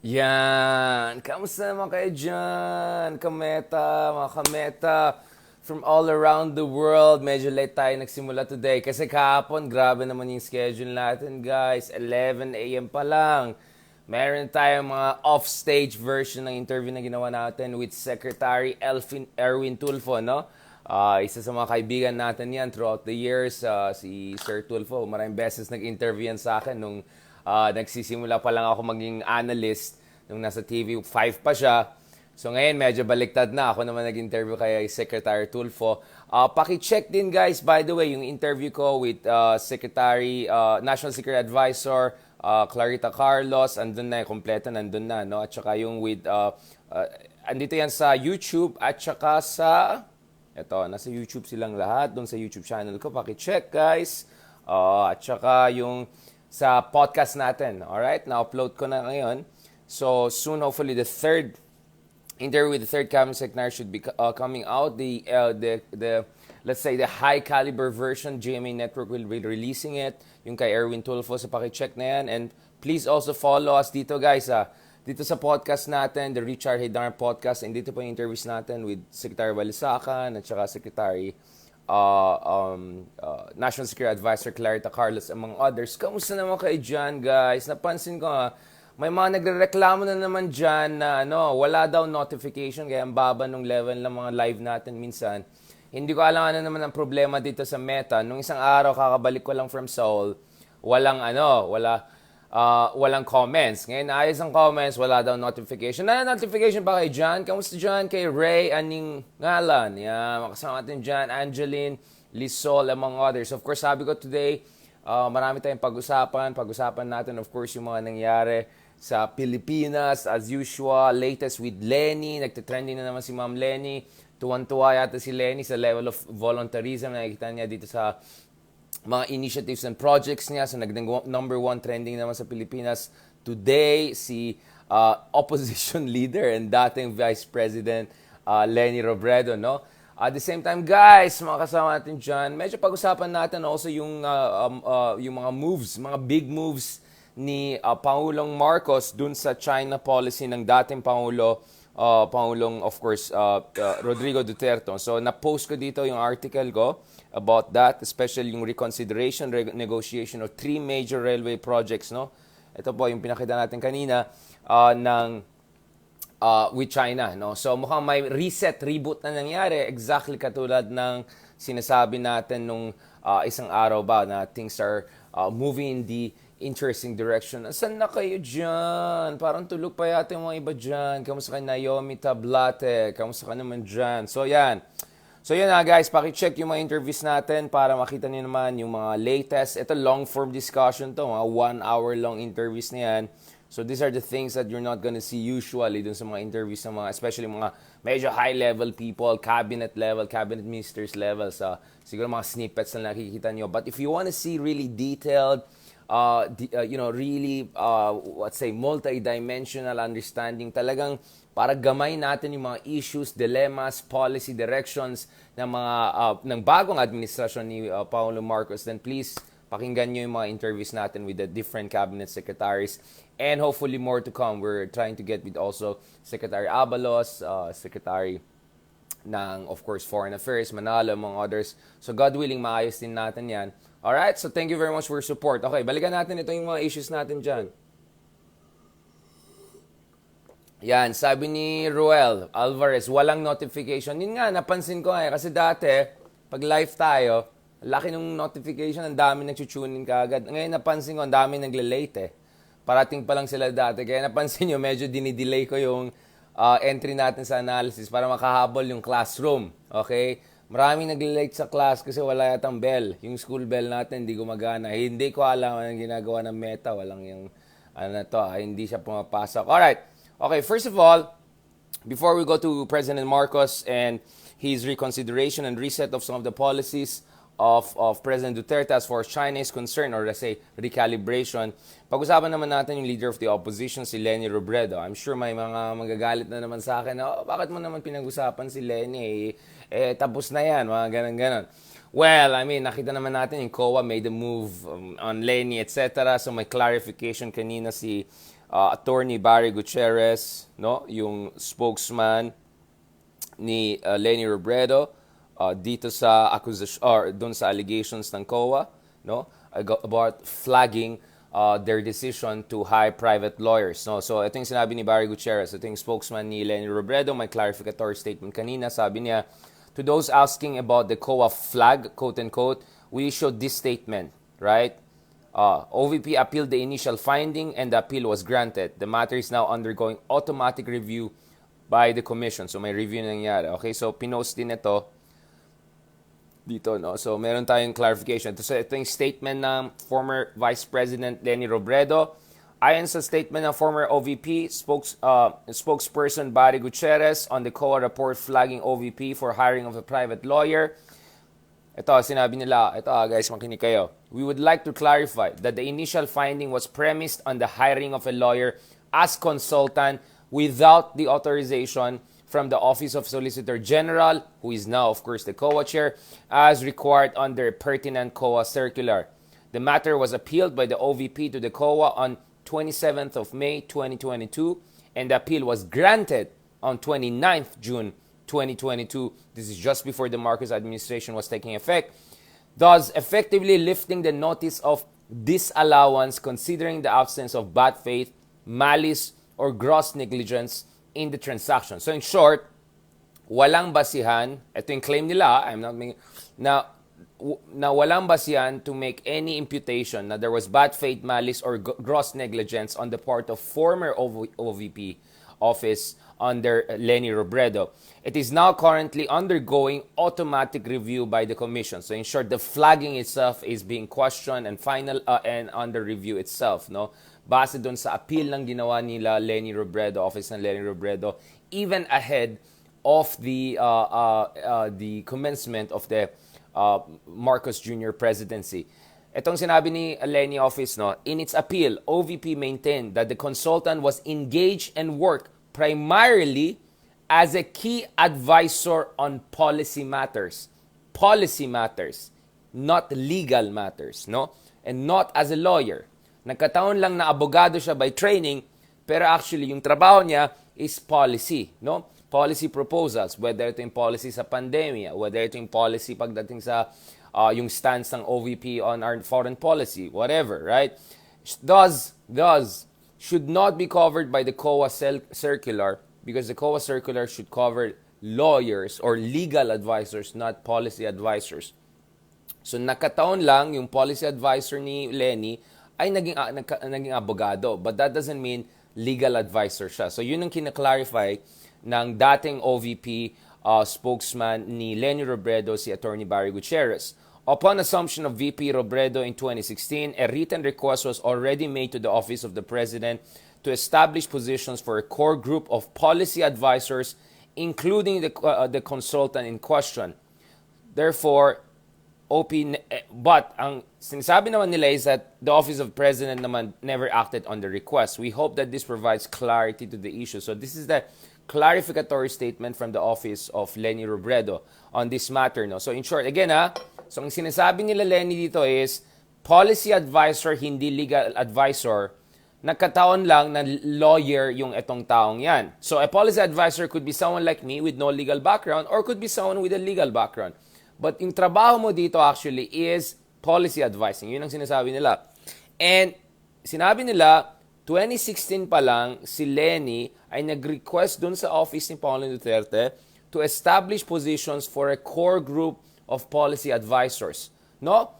Yan! Kamusta naman kayo dyan? Kameta, mga kameta from all around the world. Medyo late tayo nagsimula today kasi kahapon, grabe naman yung schedule natin guys. 11 a.m. pa lang. Meron tayong mga off-stage version ng interview na ginawa natin with Secretary Erwin Tulfo, no? Isa sa mga kaibigan natin yan throughout the years, si Sir Tulfo. Maraming beses nag-interview yan sa akin nung nagsisimula pa lang ako maging analyst nung nasa TV5 pa siya. So ngayon medyo baliktad na. Ako naman nag-interview kay Secretary Tulfo. Paki-check din guys, by the way, yung interview ko with National Security Advisor Clarita Carlos. Andun na, kompleto nandun na. No? At saka yung with, andito yan sa YouTube at saka sa... Ito, nasa YouTube silang lahat. Doon sa YouTube channel ko. Paki-check, guys. At saka yung sa podcast natin. Alright? Na-upload ko na ngayon. So, soon, hopefully, the third interview with the third cabinet secretary should be coming out. Let's say, the high-caliber version, GMA Network will be releasing it. Yung kay Erwin Tulfo. So, paki-check na yan. And please also follow us dito, guys. Dito sa podcast natin, the Richard Haydar Podcast, and dito po yung interviews natin with Secretary Balisacan at saka Secretary National Security Advisor Clarita Carlos, among others. Kamusta naman kayo dyan, guys? Napansin ko may mga nagrereklamo na naman dyan na wala daw notification, kaya ang baba nung level ng mga live natin minsan. Hindi ko alam ano naman ang problema dito sa Meta. Nung isang araw, kakabalik ko lang from Seoul, walang comments. Ngayon, ayos ang comments, wala daw notification. Notification pa kay John? Kamusta John? Kay Ray, aning ngalan? Yan, makasama natin John, Angeline, Lisol, among others. Of course, sabi ko today, marami tayong pag-usapan. Pag-usapan natin, of course, yung mga nangyari sa Pilipinas, as usual. Latest with Leni, nagtitrending na naman si Ma'am Leni. Tuwan-tuwa yata si Leni sa level of voluntarism na nakikita niya dito sa mga initiatives and projects niya. So, number one trending naman sa Pilipinas today, si opposition leader and dating Vice President Leni Robredo, no? At the same time, guys, mga kasama natin dyan, medyo pag-usapan natin also yung mga moves, mga big moves ni Pangulong Marcos dun sa China policy ng dating Pangulong, of course, Rodrigo Duterte. So, na-post ko dito yung article ko about that, especially yung reconsideration, negotiation of 3 major railway projects, no? Ito po yung pinakita natin kanina with China, no? So, mukhang may reboot na nangyari, exactly katulad ng sinasabi natin nung isang araw ba na things are moving in the interesting direction. Saan na kayo dyan? Parang tulog pa yata yung mga iba dyan. Kamusta ka Naomi Tablate? Kamusta ka naman dyan? So, yan. So, yan na guys. Paki-check yung mga interviews natin para makita niyo naman yung mga latest. Ito, long-form discussion to. Mga 1 hour long interviews na yan. So, these are the things that you're not gonna see usually dun sa mga interviews ng mga, especially mga medyo high-level people, cabinet level, cabinet ministers level. So, siguro mga snippets na nakikita nyo. But if you wanna see really detailed, really, let's say, multi-dimensional understanding, talagang para gamay natin yung mga issues, dilemmas, policy directions ng bagong administrasyon ni Paulo Marcos, then please pakinggan nyo yung mga interviews natin with the different cabinet secretaries, and hopefully more to come. We're trying to get with also Secretary Abalos, Secretary ng, of course, Foreign Affairs, Manalo, among others. So, God willing, maayos din natin yan. Alright, so thank you very much for your support. Okay, balikan natin ito yung mga issues natin dyan. Yan, sabi ni Ruel Alvarez, walang notification. Yun nga, napansin ko kasi dati, pag live tayo, laki ng notification, ang dami nag-tuning kaagad. Ngayon napansin ko, ang dami nagle-late Parating pa lang sila dati. Kaya napansin nyo, medyo dinidelay ko yung entry natin sa analysis para makahabol yung classroom. Okay? Maraming nagle-late sa class kasi wala yatang bell. Yung school bell natin, hindi gumagana. Hindi ko alam anong ginagawa ng Meta. Walang yung, hindi siya pumapasok. Alright. Okay, first of all, before we go to President Marcos and his reconsideration and reset of some of the policies of President Duterte as far as China is concerned, or let's say recalibration, pag-usapan naman natin yung leader of the opposition, si Leni Robredo. I'm sure may mga magagalit na naman sa akin, bakit mo naman pinag-usapan si Leni? Tapos na yan, mga ganon-ganon. Well, nakita naman natin yung COA made a move on Leni, etc. So may clarification kanina si Attorney Barry Gutierrez, no, yung spokesman ni Leni Robredo dito sa accusation or doon sa allegations ng COA, no, about flagging their decision to hire private lawyers, no. So ito yung sinabi ni Barry Gutierrez, ito yung spokesman ni Leni Robredo, may clarificatory statement kanina. Sabi niya, to those asking about the COA flag, quote unquote, we issued this statement, right? OVP appealed the initial finding and the appeal was granted. The matter is now undergoing automatic review by the commission. So may review na nangyari. Okay, so pinost din ito dito, no? So meron tayong clarification. Ito yung statement ng former Vice President Leni Robredo. Ayon sa statement ng former OVP spokesperson Barry Gutierrez on the COA report flagging OVP for hiring of a private lawyer. Ito, sinabi nila, ito guys, makinig kayo. We would like to clarify that the initial finding was premised on the hiring of a lawyer as consultant without the authorization from the Office of Solicitor General, who is now, of course, the COA chair, as required under pertinent COA circular. The matter was appealed by the OVP to the COA on 27th of May 2022, and the appeal was granted on 29th June 2022. This is just before the Marcos administration was taking effect, thus effectively lifting the notice of disallowance considering the absence of bad faith, malice, or gross negligence in the transaction. So in short, walang basihan, ito yung claim nila, I'm not making, na walang basihan to make any imputation na there was bad faith, malice, or gross negligence on the part of former OVP office under Leni Robredo. It is now currently undergoing automatic review by the commission. So in short, the flagging itself is being questioned and final and under review itself, no? Base doon sa appeal ng ginawa nila Leni Robredo, office ng Leni Robredo, even ahead of the commencement of the Marcos Jr. presidency. Itong sinabi ni Leni office, no, in its appeal, OVP maintained that the consultant was engaged and worked primarily as a key advisor on policy matters. Policy matters, not legal matters, no? And not as a lawyer. Nagkataon lang na abogado siya by training, pero actually yung trabaho niya is policy, no? Policy proposals, whether ito yung policy sa pandemya, whether ito yung policy pagdating sa yung stance ng OVP on our foreign policy, whatever, right? Thus, should not be covered by the COA circular because the COA circular should cover lawyers or legal advisors, not policy advisors. So nakataon lang yung policy advisor ni Leni ay naging abogado, but that doesn't mean legal advisor siya. So yun ang kinaklarify ng dating OVP spokesman ni Leni Robredo, si Attorney Barry Gutierrez. Upon assumption of VP Robredo in 2016, a written request was already made to the Office of the President to establish positions for a core group of policy advisors, including the consultant in question. Therefore, but ang sinasabi naman nila is that the Office of President naman never acted on the request. We hope that this provides clarity to the issue. So this is the clarificatory statement from the Office of Leni Robredo on this matter. No? So in short, again so ang sinasabi nila Leni dito is policy advisor, hindi legal advisor. Nagkataon lang na lawyer yung etong taong yan. So a policy advisor could be someone like me with no legal background or could be someone with a legal background. But yung trabaho mo dito actually is policy advising. Yun ang sinasabi nila. And sinabi nila, 2016 pa lang, si Leni ay nag-request dun sa office ni Pangulong Duterte to establish positions for a core group of policy advisors. No?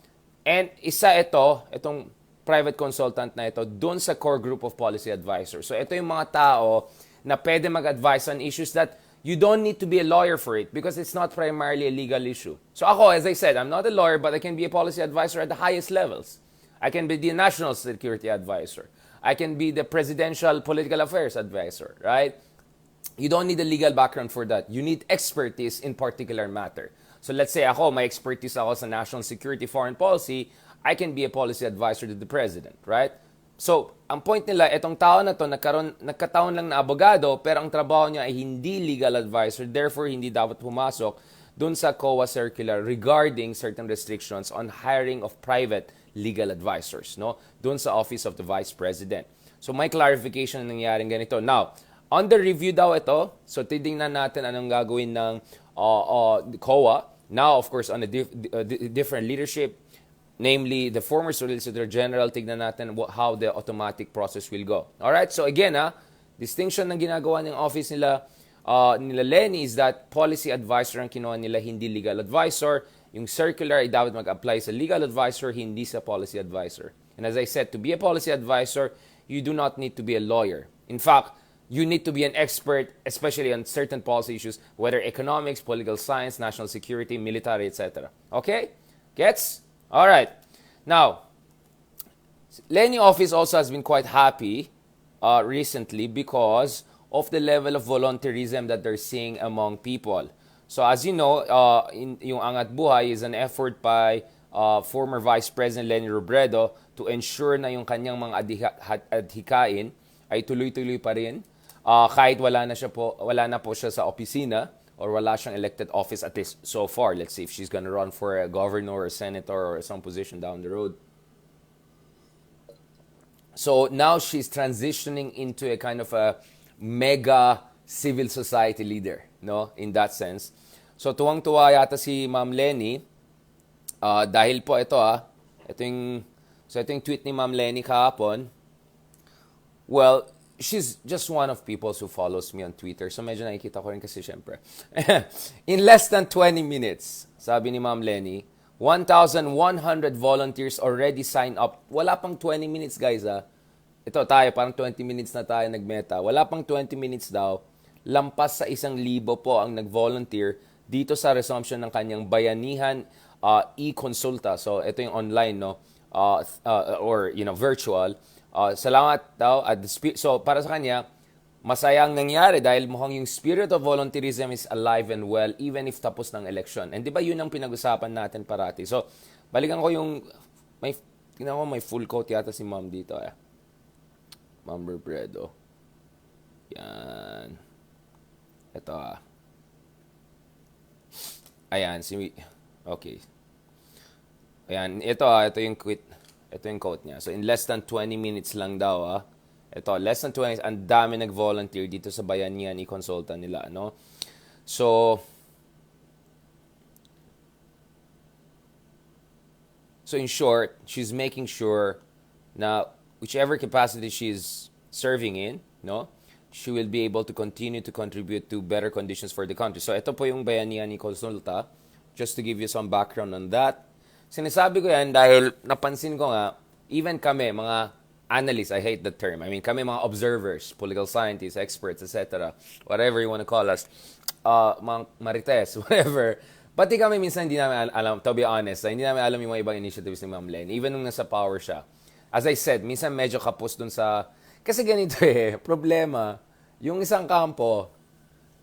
And isa itong private consultant na ito, dun sa core group of policy advisors. So ito yung mga tao na pwede mag-advise on issues that you don't need to be a lawyer for it because it's not primarily a legal issue. So ako, as I said, I'm not a lawyer, but I can be a policy advisor at the highest levels. I can be the national security advisor. I can be the presidential political affairs advisor, right? You don't need a legal background for that. You need expertise in particular matter. So let's say ako, may expertise ako sa national security, foreign policy, I can be a policy advisor to the president, right? So, ang point nila, itong tao na to, nagkataon lang na abogado, pero ang trabaho niya ay hindi legal advisor, therefore hindi dapat pumasok dun sa COA circular regarding certain restrictions on hiring of private legal advisors, no? Dun sa Office of the Vice President. So may clarification na nangyaring ganito. Now, under review daw ito. So titingnan natin anong gagawin ng COA. Now, of course, on a different leadership, namely the former Solicitor General, tignan natin how the automatic process will go. Alright, so again, distinction ng ginagawa ng office nila Leni is that policy advisor ang kinuha nila, hindi legal advisor. Yung circular ay dapat mag-apply sa legal advisor, hindi sa policy advisor. And as I said, to be a policy advisor, you do not need to be a lawyer. In fact, you need to be an expert, especially on certain policy issues, whether economics, political science, national security, military, etc. Okay? Gets? All right. Now, Leni office also has been quite happy recently because of the level of volunteerism that they're seeing among people. So as you know, yung Angat Buhay is an effort by former Vice President Leni Robredo to ensure na yung kanyang mga adhikain ay tuloy-tuloy pa rin kahit wala na po siya sa opisina or wala siyang elected office, at least so far. Let's see if she's gonna run for a governor or a senator or some position down the road. So now she's transitioning into a kind of a mega civil society leader, no? In that sense. So tuwang-tuwa yata si Ma'am Leni dahil po ito ito yung tweet ni Ma'am Leni kahapon. Well, she's just one of people who follows me on Twitter. So medyo nakikita ko rin kasi syempre. In less than 20 minutes, sabi ni Ma'am Leni, 1,100 volunteers already signed up. Wala pang 20 minutes, guys, Ito tayo, parang 20 minutes na tayo nagmeta. Wala pang 20 minutes daw. Lampas sa 1,000 po ang nag-volunteer dito sa resumption ng kanyang bayanihan e-consulta. So ito yung online, no? Or, virtual. Salamat daw. So, para sa kanya, masayang nangyari dahil mukhang yung spirit of volunteerism is alive and well even if tapos ng election. And di ba yun ang pinag-usapan natin parati? So, balikan ko yung, may full quote yata si Ma'am dito. Ma'am Robredo. Yan. Ito Ayan, okay. Ayan, ito yung quit. Ito yung quote niya. So, in less than 20 minutes lang daw, Ito, less than 20 minutes, ang dami nag-volunteer dito sa bayanihan, i-consulta nila, no? So in short, she's making sure na whichever capacity she's serving in, no? She will be able to continue to contribute to better conditions for the country. So, ito po yung bayanihan, i-consulta. Just to give you some background on that. Sinasabi ko yan dahil napansin ko nga, even kami, mga analysts, I hate that term. I mean, kami mga observers, political scientists, experts, etc. Whatever you want to call us. Mga marites, whatever. Pati kami minsan hindi namin alam, to be honest, hindi namin alam yung mga ibang initiatives ni Ma'am Leni. Even nung nasa power siya. As I said, minsan medyo kapos dun sa... Kasi ganito problema. Yung isang kampo,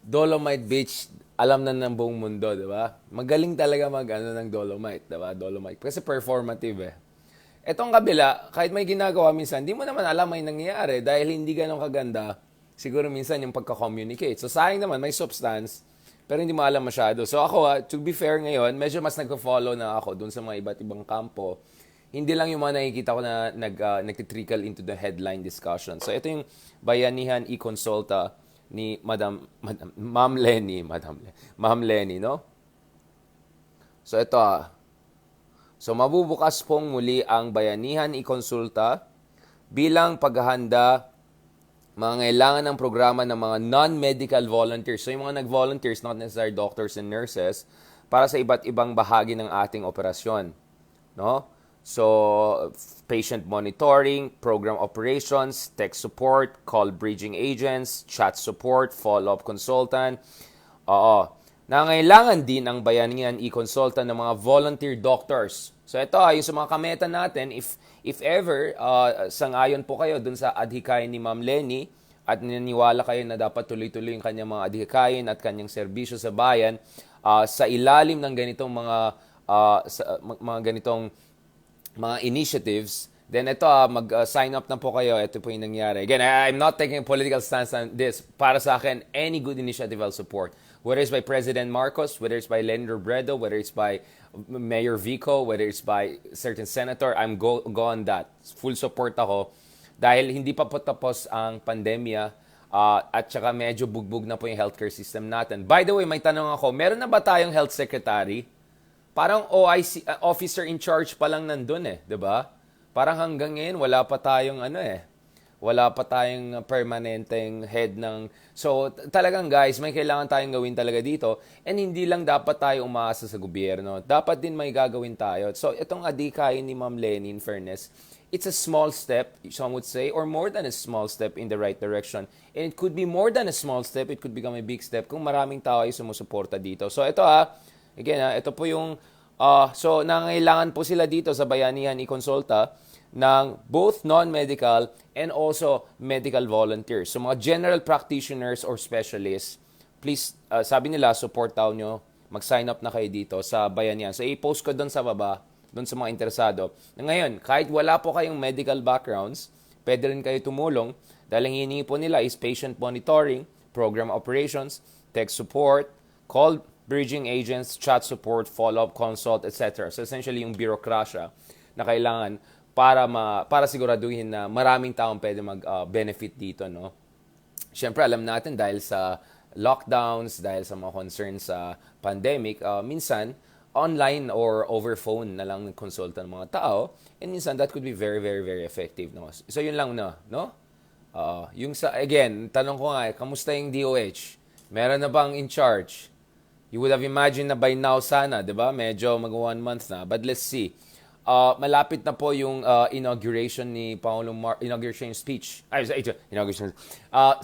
Dolomite Beach, alam na ng buong mundo, di ba? Magaling talaga ng Dolomite, di ba? Dolomite. Kasi performative Etong kabila, kahit may ginagawa minsan, hindi mo naman alam may nangyayari dahil hindi ganun kaganda. Siguro minsan yung pagka-communicate. So sayang naman, may substance, pero hindi mo alam masyado. So ako, to be fair ngayon, medyo mas nagko-follow na ako dun sa mga iba't ibang kampo. Hindi lang yung mga nakikita ko na nag-trickle into the headline discussion. So ito yung bayanihan e-consulta ni Ma'am Leni, no? So ito So mabubukas pong muli ang bayanihan i-konsulta bilang paghahanda mga kailangan ng programa ng mga non-medical volunteers. So yung mga nag-volunteers, not necessarily doctors and nurses, para sa iba't ibang bahagi ng ating operasyon. No? So patient monitoring, program operations, tech support, call bridging agents, chat support, follow-up consultant. Nangailangan din ang bayanihan i-consulta ng mga volunteer doctors. So ito yung sa mga kameta natin, if ever, sangayon po kayo dun sa adhikain ni Ma'am Leni at naniniwala kayo na dapat tuloy-tuloy yung kanyang mga adhikain at kanyang serbisyo sa bayan, sa ilalim ng ganitong mga initiatives, then ito, mag-sign up na po kayo. Ito po yung nangyari. Again, I'm not taking a political stance on this. Para sa akin, any good initiative I'll support. Whether it's by President Marcos, whether it's by Leni Robredo, whether it's by Mayor Vico, whether it's by certain senator, I'm go on that. Full support ako. dahil hindi pa po tapos ang pandemya at saka medyo bugbog na po yung healthcare system natin. By the way, may tanong ako, meron na ba tayong health secretary? Parang OIC, officer in charge pa lang nandun eh, 'di ba? Parang hanggang ngayon wala pa tayong wala pa tayong permanenteng head ng... So, talagang guys, may kailangan tayong gawin talaga dito. And hindi lang dapat tayo umaasa sa gobyerno. Dapat din may gagawin tayo. So, itong adikain ni Ma'am Leni, in fairness, it's a small step, some would say, or more than a small step in the right direction. And it could be more than a small step, it could become a big step kung maraming tao ay sumusuporta dito. So, ito again ito po yung... so, nangailangan po sila dito sa Bayanihan i-konsulta ng both non-medical and also medical volunteers. So mga general practitioners or specialists, please, sabi nila, support daw nyo, mag-sign up na kayo dito sa Bayanihan. So i-post ko doon sa baba, doon sa mga interesado. Ngayon, kahit wala po kayong medical backgrounds, pwede rin kayo tumulong dahil ang hinihingi po nila is patient monitoring, program operations, tech support, call bridging agents, chat support, follow-up consult, etc. So essentially yung bureaucracia na kailangan para siguraduhin na maraming taong pwede mag-benefit dito, no? Siyempre, alam natin dahil sa lockdowns, dahil sa mga concerns sa pandemic, minsan, online or over phone na lang konsulta ng mga tao, and minsan, that could be very, very, very effective, no? So, yun lang, no? Yung again, tanong ko nga, kamusta yung DOH? Meron na bang in charge? You would have imagined na by now sana, di ba? Medyo mag 1 month na, but let's see. Malapit na po yung inauguration ni Pangulong inauguration speech. Inauguration.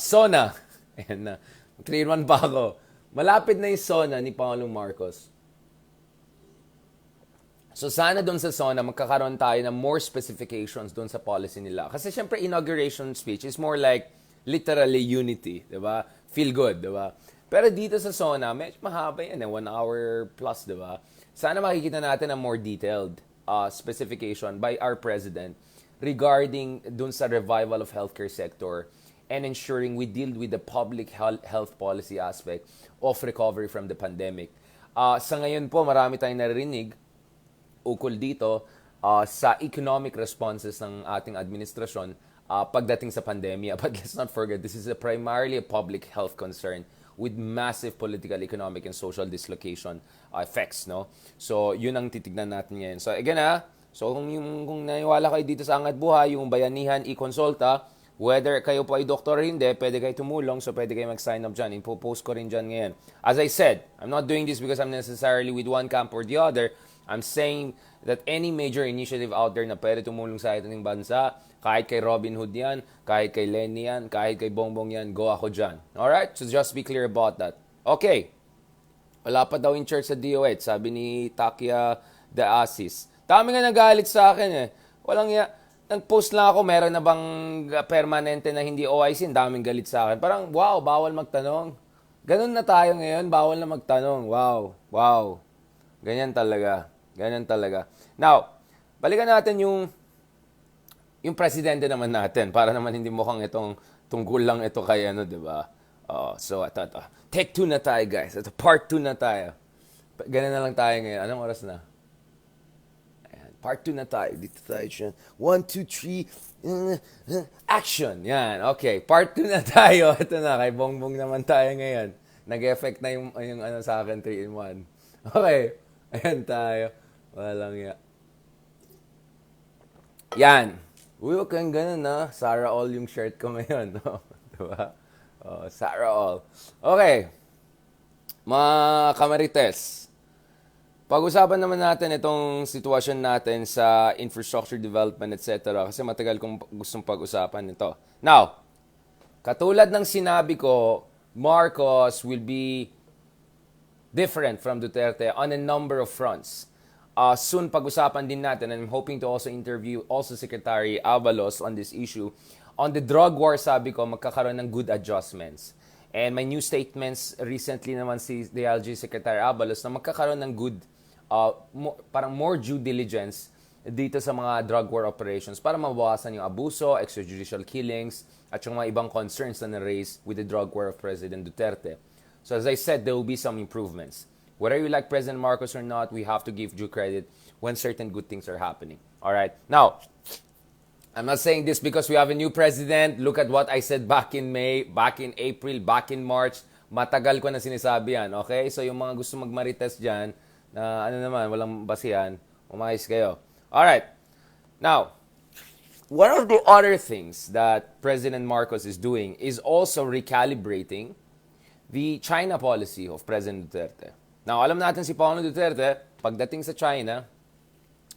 SONA. Ayan na. 3-1 pa ako. Malapit na yung SONA ni Pangulong Marcos. So sana doon sa SONA, magkakaroon tayo ng more specifications doon sa policy nila. Kasi syempre, inauguration speech is more like literally unity. Diba? Feel good. Diba? Pero dito sa SONA, medyo mahaba yan. 1 hour plus. Diba? Sana makikita natin ang more detailed specification by our president regarding dun sa revival of healthcare sector and ensuring we deal with the public health policy aspect of recovery from the pandemic. Sa ngayon po, marami tayong naririnig ukol dito sa economic responses ng ating administrasyon pagdating sa pandemya. But let's not forget, this is primarily a public health concern with massive political, economic, and social dislocation effects, no? So, yun ang titignan natin ngayon. So, again, so kung naniwala kayo dito sa Angat Buhay, yung Bayanihan, i-konsulta, whether kayo po ay doktor o hindi, pwede kayo tumulong, so pwede kayo mag-sign up dyan. Ipo-post ko rin dyan ngayon. As I said, I'm not doing this because I'm necessarily with one camp or the other. I'm saying that any major initiative out there na pwede tumulong sa ating bansa, kahit kay Robin Hood yan, kahit kay Leni yan, kahit kay Bongbong yan, go ako dyan. Alright? So just be clear about that. Okay. Wala pa daw in church sa DOH, sabi ni Takia de Asis. Dami nga nagalit sa akin eh. Walang nag-post lang ako, meron na bang permanente na hindi OIC, daming galit sa akin. Parang, wow, bawal magtanong. Ganun na tayo ngayon, bawal na magtanong. Wow. Ganyan talaga. Now, balikan natin yung presidente naman natin para naman hindi mukhang itong tungkol lang ito kay di ba? So, ito. Take 2 na tayo, guys. Ito, part 2 na tayo. Ganun na lang tayo ngayon. Anong oras na? Ayan, part 2 na tayo. Dito tayo siya. 1, 2, 3, action! Yan, okay. Part 2 na tayo. Ito na, kay Bongbong naman tayo ngayon. Nag-effect na yung sa akin, 3 in 1. Okay. Ayan tayo. Walang Yan. Uy, huwag kang ganun, Sarah All yung shirt ko ngayon, no? Diba? Sarah All. Okay. Mga kamarites, pag-usapan naman natin itong sitwasyon natin sa infrastructure development, etc. Kasi matagal kong gustong pag-usapan ito. Now, katulad ng sinabi ko, Marcos will be different from Duterte on a number of fronts. Soon, pag-usapan din natin, and I'm hoping to also interview also Secretary Avalos on this issue. On the drug war, sabi ko, magkakaroon ng good adjustments. And my new statements recently naman si DLG Secretary Avalos na magkakaroon ng good, parang more due diligence dito sa mga drug war operations para mabawasan yung abuso, extrajudicial killings, at yung mga ibang concerns na na-raise with the drug war of President Duterte. So as I said, there will be some improvements. Whether you like President Marcos or not, we have to give due credit when certain good things are happening. All right. Now, I'm not saying this because we have a new president. Look at what I said back in May, back in April, back in March. Matagal ko na sinasabi yan, okay? So yung mga gusto magmarites dyan, na ano naman, walang basihan, umayos kayo. Alright. Now, one of the other things that President Marcos is doing is also recalibrating the China policy of President Duterte. Now, alam natin si Paolo Duterte, pagdating sa China,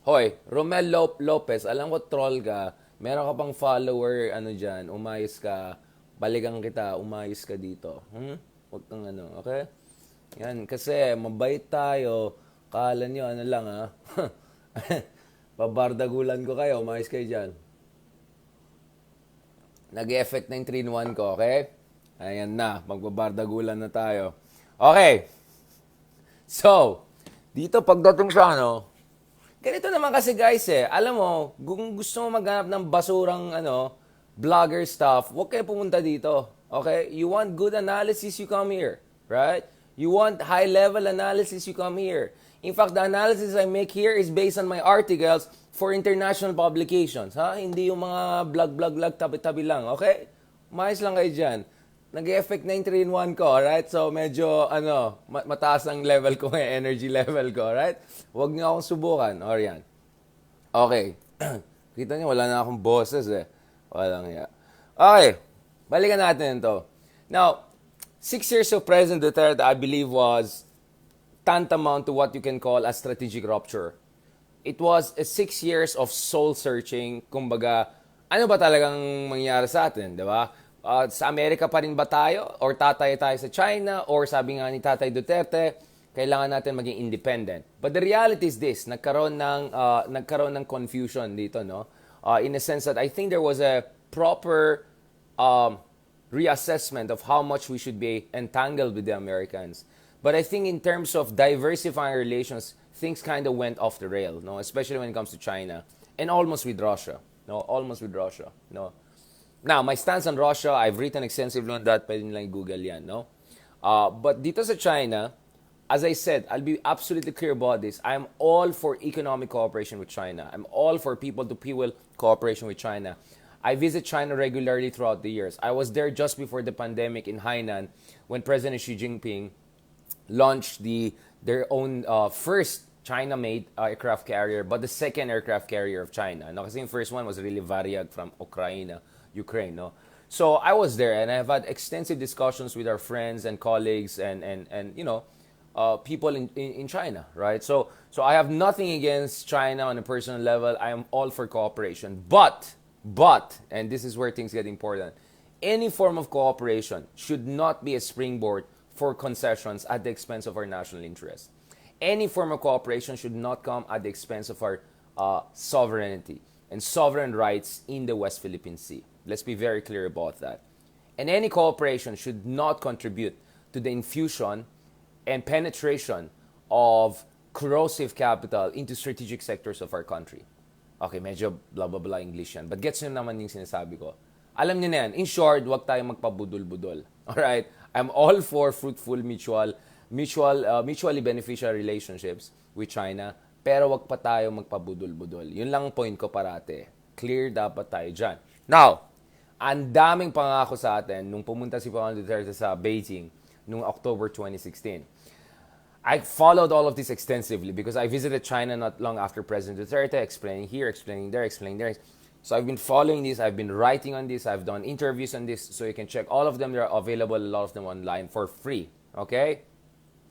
hoy, Romel Lopez, alam ko troll ka, meron ka pang follower, ano dyan, umayos ka, balikan kita, umayos ka dito. Huwag kang ano, okay? Yan, kasi mabait tayo, kala nyo, ano lang ha, babardagulan ko kayo, umayos kayo dyan. Nag-effect na yung 3-in-1 ko, okay? Ayan na, magbabardagulan na tayo. Okay. So, dito pagdating sa ano, ganito naman kasi guys alam mo, kung gusto mo maghanap ng basurang vlogger stuff, huwag kayo pumunta dito. Okay? You want good analysis, you come here. Right? You want high-level analysis, you come here. In fact, the analysis I make here is based on my articles for international publications. Ha? Hindi yung mga blog, tabi-tabi lang. Okay? Maayos lang kayo dyan. Nag-effect na yung 3-in-1 ko, alright? So, medyo, mataas ang level ko ngayon, energy level ko, alright? Huwag niyo akong subukan, or yan. Okay. Kita niyo, wala na akong boses Walang ya. Okay. Balikan natin ito. Now, 6 years of President Duterte, I believe, was tantamount to what you can call a strategic rupture. It was 6 years of soul-searching. Kumbaga, ano ba talagang mangyari sa atin, di ba? Sa Amerika pa rin ba tayo? Or tatay tayo sa China? Or sabi nga ni Tatay Duterte, kailangan natin maging independent. But the reality is this, nagkaroon ng confusion dito, no? In a sense that I think there was a proper reassessment of how much we should be entangled with the Americans. But I think in terms of diversifying relations, things kind of went off the rail, no? Especially when it comes to China. And almost with Russia. No? Almost with Russia. No? Now, my stance on Russia, I've written extensively on that. Pwede nilang Google yan, no? But dito sa China, as I said, I'll be absolutely clear about this. I'm all for economic cooperation with China. I'm all for people-to-people cooperation with China. I visit China regularly throughout the years. I was there just before the pandemic in Hainan when President Xi Jinping launched their own first China-made aircraft carrier, but the second aircraft carrier of China. No, kasi yung first one was really Varyag from Ukraine, no? So I was there and I've had extensive discussions with our friends and colleagues and people in China, right? So I have nothing against China on a personal level. I am all for cooperation. But, and this is where things get important, any form of cooperation should not be a springboard for concessions at the expense of our national interest. Any form of cooperation should not come at the expense of our sovereignty and sovereign rights in the West Philippine Sea. Let's be very clear about that. And any cooperation should not contribute to the infusion and penetration of corrosive capital into strategic sectors of our country. Okay, medyo blah blah blah English yan. But gets nyo naman yung sinasabi ko. Alam nyo na yan. In short, wag tayong magpabudol-budol. Alright? I'm all for fruitful mutually beneficial relationships with China. Pero wag pa tayo magpabudol-budol. Yun lang ang point ko parate. Clear dapat tayo dyan. Now, ang daming pangako sa atin nung pumunta si Pangulong Duterte sa Beijing noong October 2016. I followed all of this extensively because I visited China not long after President Duterte, explaining here, explaining there. So I've been following this, I've been writing on this, I've done interviews on this, so you can check all of them. They're available, a lot of them online for free. Okay?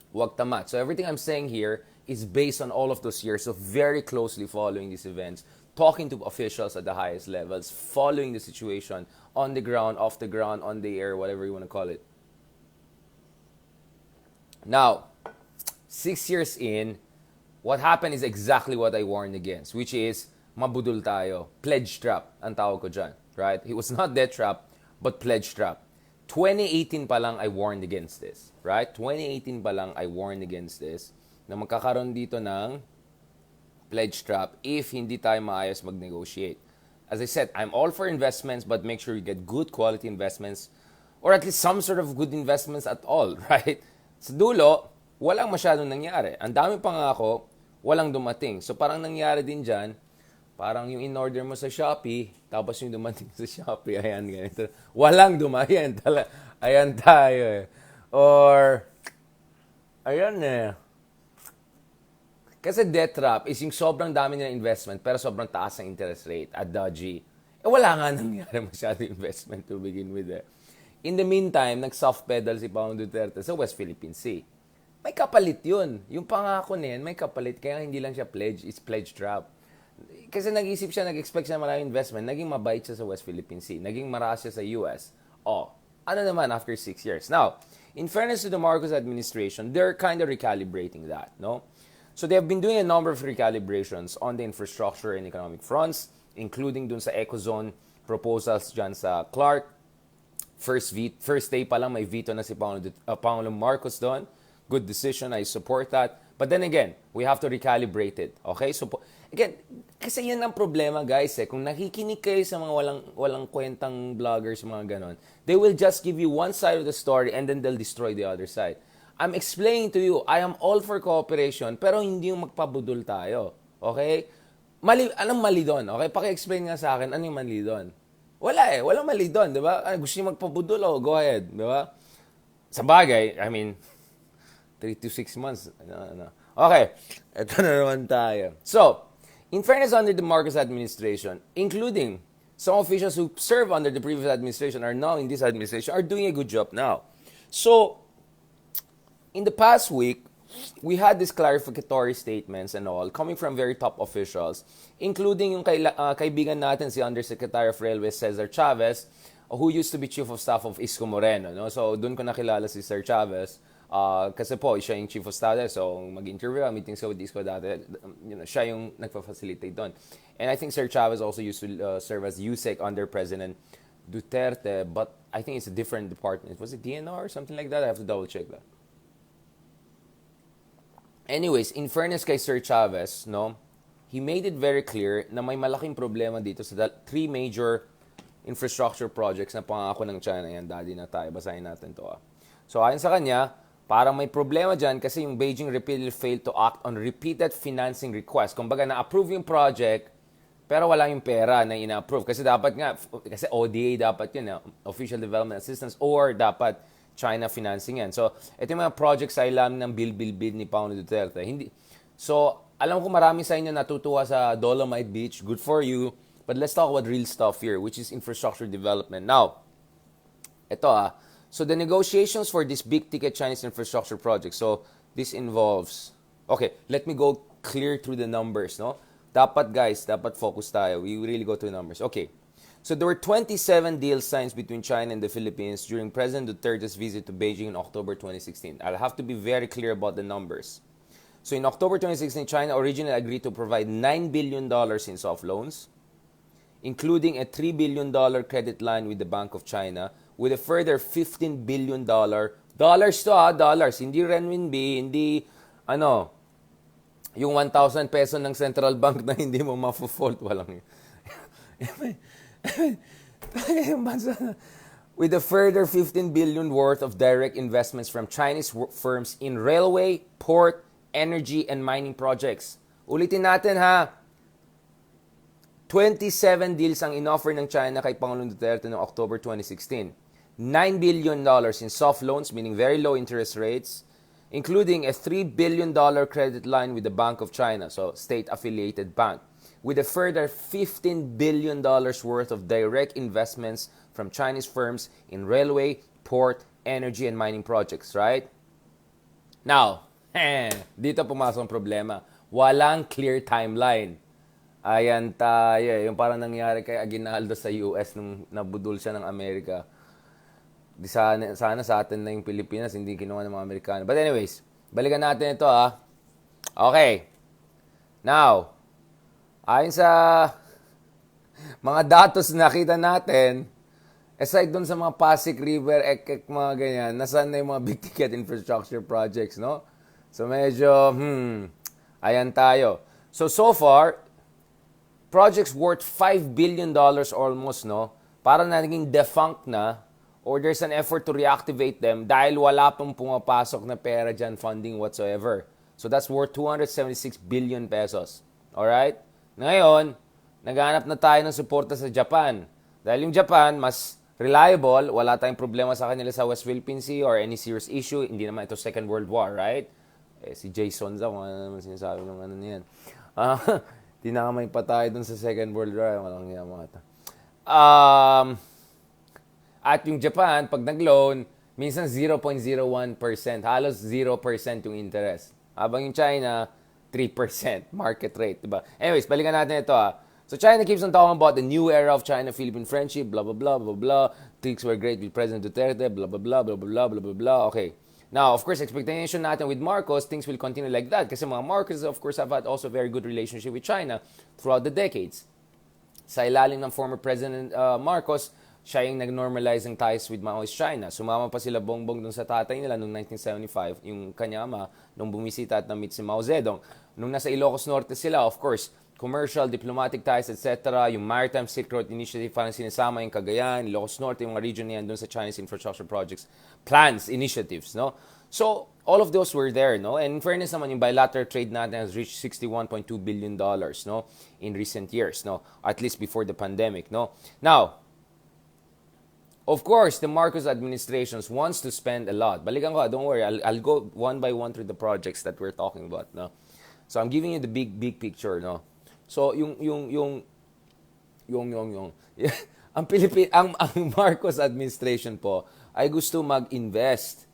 Huwag tamat. So everything I'm saying here is based on all of those years of very closely following these events, talking to officials at the highest levels, following the situation on the ground, off the ground, on the air, whatever you want to call it. Now, 6 years in, what happened is exactly what I warned against, which is mabudol tayo. Pledge trap ang tawag ko dyan. Right? It was not debt trap, but pledge trap. 2018 pa lang I warned against this. Right? 2018 pa lang I warned against this na magkakaroon dito ng pledge trap if hindi tayo maayos mag-negotiate. As I said, I'm all for investments, but make sure you get good quality investments or at least some sort of good investments at all, right? Sa dulo, walang masyadong nangyari. Ang dami pangako, walang dumating. So parang nangyari din dyan, Parang yung in-order mo sa Shopee, tapos yung dumating sa Shopee, ayan, ganito. Walang dumayan. Ayan tayo eh. Or, ayan eh. Kasi debt trap is yung sobrang dami ng investment pero sobrang taas ng interest rate at dodgy. Wala nga nangyari masyado investment to begin with eh. In the meantime, nag-soft pedal si Pangulong Duterte sa West Philippine Sea. May kapalit yun. Yung pangako na yan, may kapalit. Kaya hindi lang siya pledge, it's pledge trap. Kasi nag-isip siya, nag-expect siya maraming investment. Naging mabait siya sa West Philippine Sea. Naging maraas siya sa US. Ano naman after 6 years? Now, in fairness to the Marcos administration, they're kind of recalibrating that, no? So they have been doing a number of recalibrations on the infrastructure and economic fronts, including dun sa Ecozone proposals dyan sa Clark. First day pa lang may veto na si Pangulong Marcos doon. Good decision, I support that. But then again, we have to recalibrate it. Okay? So again, kasi yan ang problema guys eh. Kung nakikinig kayo sa mga walang kwentang vloggers, mga ganon, they will just give you one side of the story and then they'll destroy the other side. I'm explaining to you, I am all for cooperation, pero hindi yung magpabudol tayo. Okay? Anong mali doon? Okay? Paki-explain nga sa akin, ano yung mali doon? Wala eh. Walang mali doon, di ba? Gusto niyo magpabudol, go ahead, di ba? Sa bagay, I mean, 3 to 6 months. Okay, ito na naman tayo. So, in fairness under the Marcos administration, including some officials who served under the previous administration are now in this administration, are doing a good job now. So, in the past week, we had these clarificatory statements and all coming from very top officials, including yung kaibigan natin, si Undersecretary of Railways, Cesar Chavez, who used to be Chief of Staff of Isko Moreno. No? So, doon ko nakilala si Sir Chavez. Kasi po, siya yung Chief of Staff. So, mag-interview, meetings with Isko dati, siya yung nagpa-facilitate doon. And I think Sir Chavez also used to serve as USEC under President Duterte, but I think it's a different department. Was it DNR or something like that? I have to double check that. Anyways, in fairness kay Sir Chavez, no, he made it very clear na may malaking problema dito sa 3 major infrastructure projects na pangako ng China. Yan, daddy na tayo. Basahin natin to. So, ayon sa kanya, parang may problema dyan kasi yung Beijing repeatedly failed to act on repeated financing requests. Kumbaga, na-approve yung project, pero wala yung pera na ina-approve. Kasi dapat nga, kasi ODA dapat yun, Official Development Assistance, or dapat China financing yan. So, ito yung mga projects sa ilalim ng bill ni Pangulong Duterte. So, alam ko marami sa inyo natutuwa sa Dolomite Beach. Good for you. But let's talk about real stuff here, which is infrastructure development. Now, ito so the negotiations for this big-ticket Chinese infrastructure project. So, this involves... Okay, let me go clear through the numbers, no? Dapat focus tayo. We really go through numbers. Okay. So there were 27 deal signs between China and the Philippines during President Duterte's visit to Beijing in October 2016. I'll have to be very clear about the numbers. So in October 2016, China originally agreed to provide $9 billion in soft loans, including a $3 billion credit line with the Bank of China, with a further $15 billion, dollars, hindi renminbi, hindi, yung 1,000 peso ng central bank na hindi mo ma-fault, walang with a further 15 billion worth of direct investments from Chinese firms in railway, port, energy, and mining projects. Ulitin natin 27 deals ang inoffer ng China kay Pangulong Duterte noong October 2016. $9 billion in soft loans, meaning very low interest rates, including a $3 billion credit line with the Bank of China, so state-affiliated bank, with a further $15 billion worth of direct investments from Chinese firms in railway, port, energy, and mining projects, right? Now, dito pumasok ang problema. Walang clear timeline. Ayan tayo. Yung parang nangyari kay Aguinaldo sa US nung nabudol siya ng Amerika. Sana sa atin na yung Pilipinas, hindi kinuha ng mga Amerikano. But anyways, balikan natin ito Okay. Now, ayon sa mga datos na nakita natin, aside dun sa mga Pasig River, mga ganyan, nasaan na yung mga big ticket infrastructure projects, no? So medyo, ayan tayo. So far, projects worth $5 billion almost, no? Para na naging defunct na, or there's an effort to reactivate them dahil wala pang pumapasok na pera dyan, funding whatsoever. So that's worth 276 billion pesos. Alright? Ngayon, naghahanap na tayo ng suporta sa Japan. Dahil yung Japan, mas reliable, wala tayong problema sa kanila sa West Philippine Sea or any serious issue. Hindi naman ito Second World War, right? Si Jason kung ano naman sinasabi ng ano niyan. Tinakamay pa tayo dun sa Second World War. Walang niya mga ito. At yung Japan, pag nag-loan, minsan 0.01%. Halos 0% yung interest. Habang yung China, 3% market rate, diba? Anyways, balikan natin ito So China keeps on talking about the new era of China-Philippine friendship, blah, blah, blah, blah, blah. Things were great with President Duterte, blah, blah, blah, blah, blah, blah, blah, blah. Okay. Now, of course, expectation natin with Marcos, things will continue like that. Kasi mga Marcos, of course, have had also very good relationship with China throughout the decades. Sa ilalim ng former President Marcos, siya yung nag-normalize ng ties with Maoist China. Sumama pa sila bongbong dun sa tatay nila noong 1975, yung kanya ama, nung bumisita at na-meet si Mao Zedong. Nung nasa Ilocos Norte sila, of course, commercial, diplomatic ties, etc. Yung Maritime Silk Road Initiative, parang sinisama yung Cagayan, Ilocos Norte, yung mga region niyan dun sa Chinese infrastructure projects, plans, initiatives, no? So, all of those were there, no? And in fairness naman, yung bilateral trade natin has reached $61.2 billion, no? In recent years, no? At least before the pandemic, no? Now, of course, the Marcos administration wants to spend a lot. Balikan ko, don't worry. I'll go one by one through the projects that we're talking about, no? So, I'm giving you the big picture, no? So, yung ang Marcos administration po ay gusto mag-invest,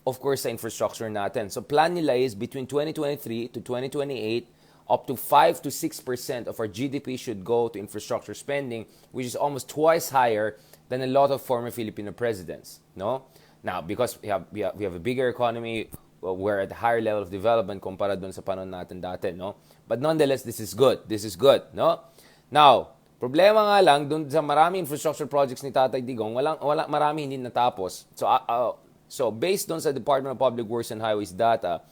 of course, sa infrastructure natin. So, plan nila is between 2023 to 2028, up to 5 to 6% of our GDP should go to infrastructure spending, which is almost twice higher than a lot of former Filipino presidents, no? Now, because we have a bigger economy, we're at a higher level of development kumpara doon sa panahon natin dati, no? But nonetheless, this is good. This is good, no? Now, problema nga lang, doon sa marami infrastructure projects ni Tatay Digong, marami hindi natapos. So based doon sa Department of Public Works and Highways data,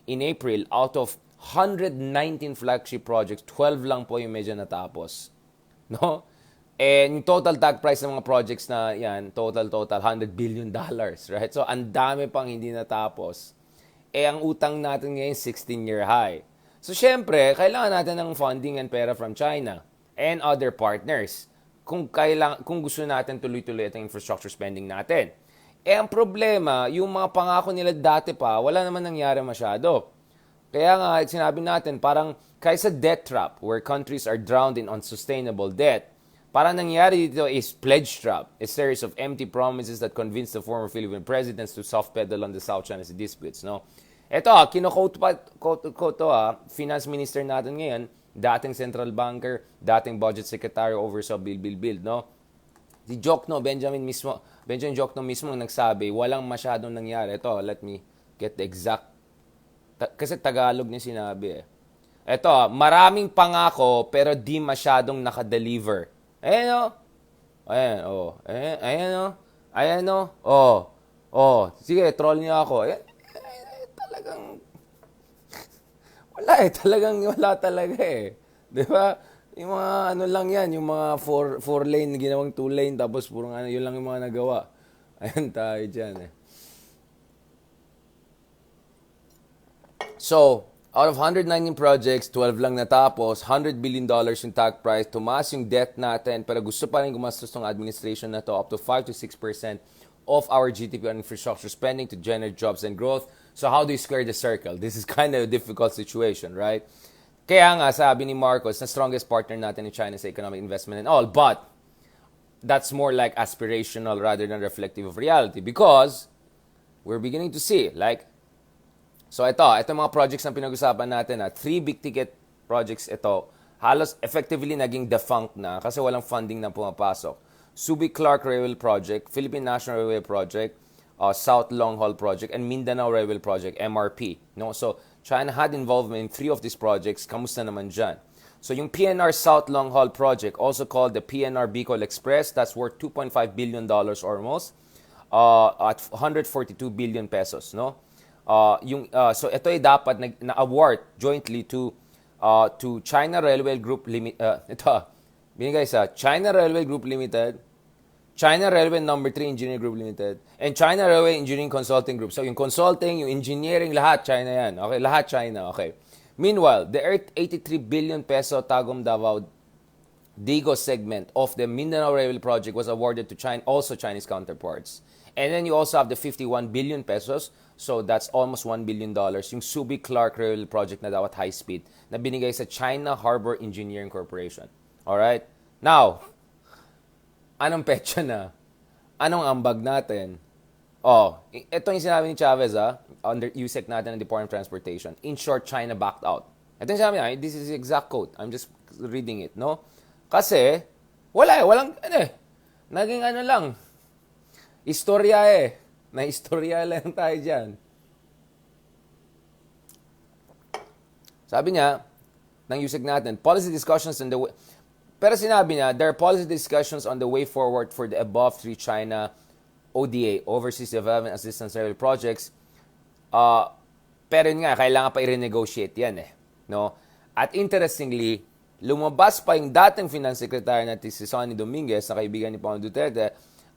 in April, out of 119 flagship projects, 12 lang po yung medyo natapos, no? And yung total tag price ng mga projects na yan, total, $100 billion, right? So, ang dami pang hindi natapos. Ang utang natin ngayon, 16-year high. So, syempre, kailangan natin ng funding and pera from China and other partners kung gusto natin tuloy-tuloy itong infrastructure spending natin. Ang problema, yung mga pangako nila dati pa, wala naman nangyari masyado. Kaya nga, sinabi natin, parang kaysa debt trap, where countries are drowned in unsustainable debt, parang nangyari dito is pledge trap, a series of empty promises that convinced the former Philippine presidents to soft pedal on the South China Sea disputes, no? Ito kino-quote to finance minister natin ngayon, dating central banker, dating budget secretary oversaw Bill, no? Si Benjamin Jokno mismo nagsabi, walang masyadong nangyari. Ito, let me get the exact, kasi Tagalog niya sinabi Ito, maraming pangako pero di masyadong nakadeliver. Ayan sige, troll niya ako. Talagang wala talaga di ba? Yung mga ano lang yan, yung mga four lane ginawang 2 lane tapos purong yun lang yung mga nagawa. Ayan tayo dyan So, out of 119 projects, 12 lang natapos, $100 billion yung tag price, tumaas yung debt natin, pero gusto pa rin gumastos ng administration na to up to 5 to 6% of our GDP on infrastructure spending to generate jobs and growth. So how do you square the circle? This is kind of a difficult situation, right? Kaya nga, sabi ni Marcos, na strongest partner natin in China sa economic investment and all, but that's more like aspirational rather than reflective of reality because we're beginning to see, so ito mga projects na pinag-usapan natin 3 big ticket projects ito, halos effectively naging defunct na kasi walang funding na pumapasok. Subic-Clark Railway Project, Philippine National Railway Project, South Long Haul Project, and Mindanao Railway Project, MRP. No? So, China had involvement in 3 of these projects. Kamusta naman dyan? So, yung PNR South Long Haul Project, also called the PNR Bicol Express, that's worth $2.5 billion almost, at 142 billion pesos. No? So, ito ay dapat na-award jointly to China Railway Group binigay sa China Railway Group Limited, China Railway No. 3 Engineering Group Limited, and China Railway Engineering Consulting Group. So, yung consulting, yung engineering, lahat China yan. Okay, lahat China. Okay. Meanwhile, the 83 billion peso Tagum Davao Dago segment of the Mindanao Railway project was awarded to China, also Chinese counterparts. And then you also have the 51 billion pesos, so that's almost $1 billion, yung Subic-Clark Railway project na dapat high speed, na binigay sa China Harbor Engineering Corporation. Alright? Now, anong petsa na? Anong ambag natin? Oh, ito yung sinabi ni Chavez, under USEC natin ng Department of Transportation. In short, China backed out. Ito yung sinabi niya, this is the exact quote. I'm just reading it, no? Kasi, walang, naging lang, istorya na-istorya lang tayo dyan. Sabi niya, ng USEC natin, policy discussions on the way, pero sinabi niya, there are policy discussions on the way forward for the above three China ODA, Overseas Development Assistance Railway Projects. Pero yun nga, kailangan pa i-renegotiate yan no? At interestingly, lumabas pa yung dating Finance Secretary natin si Sonny Dominguez, na kaibigan ni Pangulong Duterte,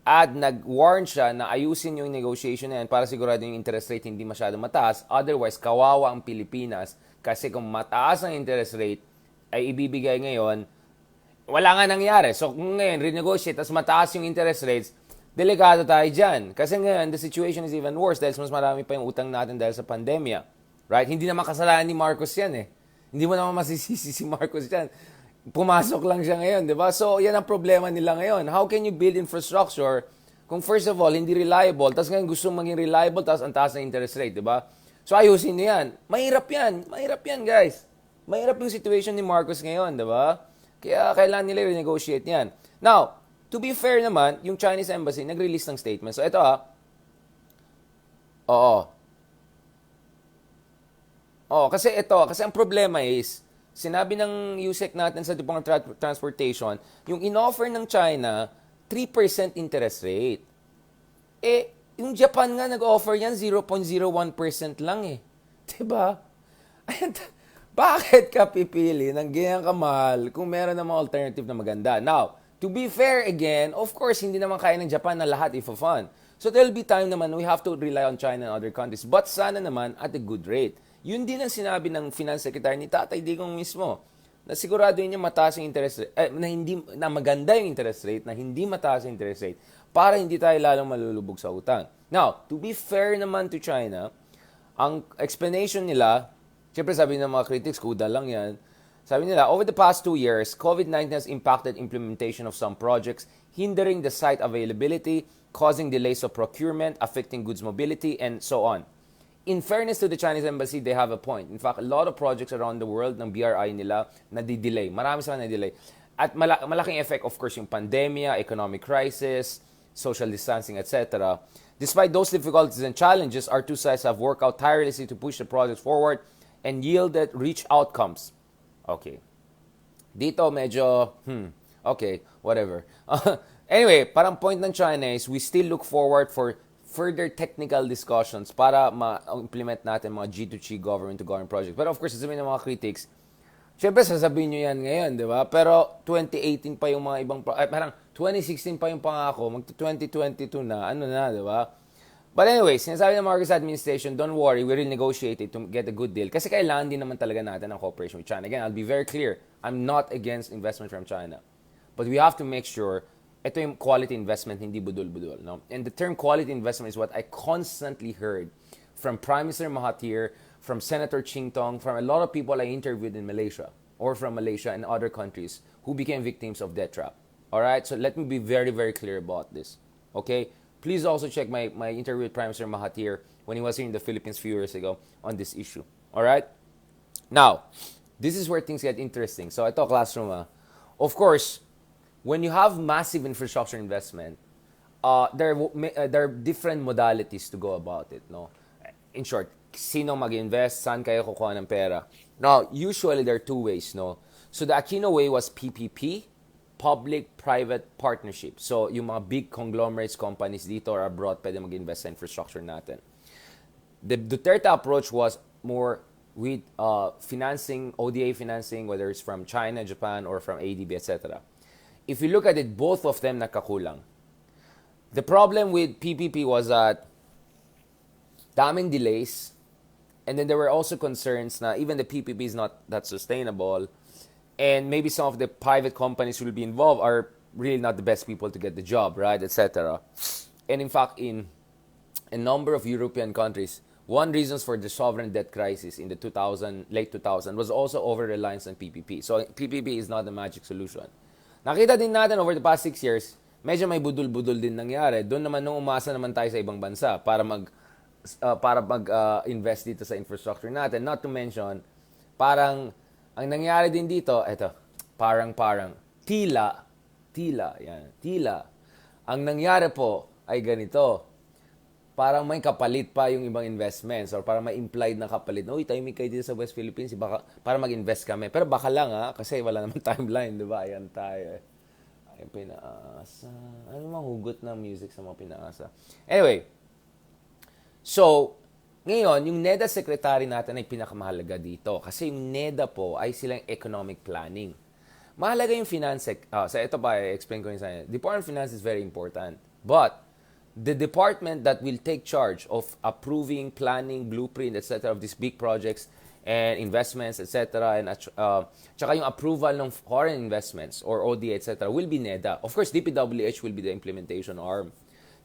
at nag-warn siya na ayusin yung negotiation na yan para sigurado yung interest rate hindi masyado mataas. Otherwise, kawawa ang Pilipinas kasi kung mataas ang interest rate ay ibibigay ngayon, wala nga nangyari. So kung ngayon, renegotiate, tas mataas yung interest rates, delikado tayo dyan. Kasi ngayon, the situation is even worse dahil mas marami pa yung utang natin dahil sa pandemya. Right? Hindi naman kasalanan ni Marcos yan Hindi mo naman masisisi si Marcos dyan. Pumasok lang siya ngayon, di ba? So, yan ang problema nila ngayon. How can you build infrastructure kung first of all, hindi reliable, tapos ngayon gusto maging reliable, tapos ang taas na interest rate, di ba? So, ayusin niyo yan. Mahirap yan, guys. Mahirap yung situation ni Marcos ngayon, di ba? Kaya kailangan nila renegotiate yan. Now, to be fair naman, yung Chinese Embassy nag-release ng statement. So, ito kasi ang problema is, sinabi ng USEC natin sa Department of Transportation, yung in-offer ng China, 3% interest rate. Yung Japan nga nag-offer yan, 0.01% lang Diba? Bakit ka pipili ng ganyan kamahal kung meron namang alternative na maganda? Now, to be fair again, of course, hindi naman kaya ng Japan na lahat i-fund. So there'll be time naman we have to rely on China and other countries. But sana naman at a good rate. Yun din ang sinabi ng Finance Secretary ni Tatay Digong mismo. Na siguraduhin niya mataas yung interest rate, na maganda yung interest rate, na hindi mataas yung interest rate, para hindi tayo lalong malulubog sa utang. Now, to be fair naman to China, ang explanation nila, siyempre sabi ng mga critics, kuda lang yan, sabi nila, over the past 2 years, COVID-19 has impacted implementation of some projects, hindering the site availability, causing delays of procurement, affecting goods mobility, and so on. In fairness to the Chinese Embassy, they have a point. In fact, a lot of projects around the world ng BRI nila nadi-delay. Marami sila na-delay. At malaking effect, of course, yung pandemia, economic crisis, social distancing, etc. Despite those difficulties and challenges, our two sides have worked out tirelessly to push the projects forward and yielded rich outcomes. Okay. Dito medyo, okay, whatever. Anyway, parang point ng China is we still look forward for further technical discussions para ma-implement natin mga G2G government-to-government projects. Pero of course, sasabihin ng mga critics, syempre sasabihin nyo yan ngayon, di ba? Pero 2018 pa yung mga ibang, parang 2016 pa yung pangako, mag-2022 na, di ba? But anyway, sinasabi ng Marcos administration, don't worry, we will negotiate it to get a good deal. Kasi kailangan din naman talaga natin ang cooperation with China. Again, I'll be very clear, I'm not against investment from China. But we have to make sure ito yung quality investment, hindi budol-budol. No? And the term quality investment is what I constantly heard from Prime Minister Mahathir, from Senator Ching Tong, from a lot of people I interviewed in Malaysia, or from Malaysia and other countries who became victims of debt trap. Alright? So let me be very, very clear about this. Okay? Please also check my interview with Prime Minister Mahathir when he was here in the Philippines a few years ago on this issue. Alright? Now, this is where things get interesting. So ito, classroom. Of course, when you have massive infrastructure investment, there are different modalities to go about it. No? In short, sino mag-invest, saan kayo kukuha ng pera. Now, usually there are two ways. No? So the Aquino way was PPP, public-private partnership. So yung mga big conglomerates companies dito or abroad pwede mag-invest sa infrastructure natin. The Duterte approach was more with financing, ODA financing, whether it's from China, Japan, or from ADB, etc. If you look at it, both of them nakakulang. The problem with PPP was that daming delays, and then there were also concerns na even the PPP is not that sustainable, and maybe some of the private companies who will be involved are really not the best people to get the job, right, etc. And in fact, in a number of European countries, one reasons for the sovereign debt crisis in the 2000, late 2000 was also over-reliance on PPP. So PPP is not the magic solution. Nakita din natin over the past 6 years, medyo may budol-budol din nangyari. Doon naman nung umasa naman tayo sa ibang bansa para mag invest dito sa infrastructure natin. Not to mention, parang ang nangyari din dito, eto, parang tila. Ang nangyari po ay ganito. Parang may kapalit pa yung ibang investments or parang may implied na kapalit. Uy, timing kayo dito sa West Philippines, baka, para mag-invest kami. Pero baka lang kasi wala naman timeline, di ba? Ayan tayo. Ayan, pinaasa. Ano mang hugot ng music sa mga pinaasa? Anyway, so, ngayon, yung NEDA secretary natin ay pinakamahalaga dito. Kasi yung NEDA po ay silang economic planning. Mahalaga yung finance. Sa ito pa, i-explain ko yun sa inyo. Department of Finance is very important. But, the department that will take charge of approving, planning, blueprint, etc. of these big projects and investments, etc. and tsaka yung approval ng foreign investments or ODA, etc. will be NEDA. Of course, DPWH will be the implementation arm.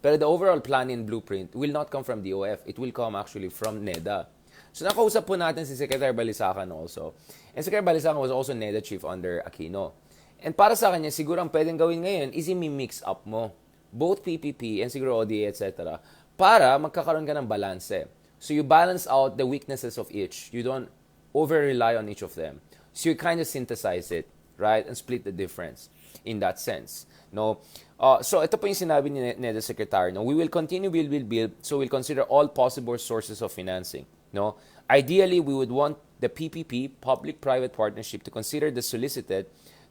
Pero the overall planning and blueprint will not come from DOF. It will come actually from NEDA. So nakausap po natin si Secretary Balisacan also. And Secretary Balisacan was also NEDA chief under Aquino. And para sa kanya, siguro ang pwedeng gawin ngayon is i-mix up mo both PPP and siguro ODA, etc. para magkakaroon ka ng balance. So you balance out the weaknesses of each. You don't over-rely on each of them. So you kind of synthesize it, right? And split the difference in that sense. No? So ito po yung sinabi ni NEDA Secretary. No? We will continue build. So we'll consider all possible sources of financing. No? Ideally, we would want the PPP, public-private partnership, to consider the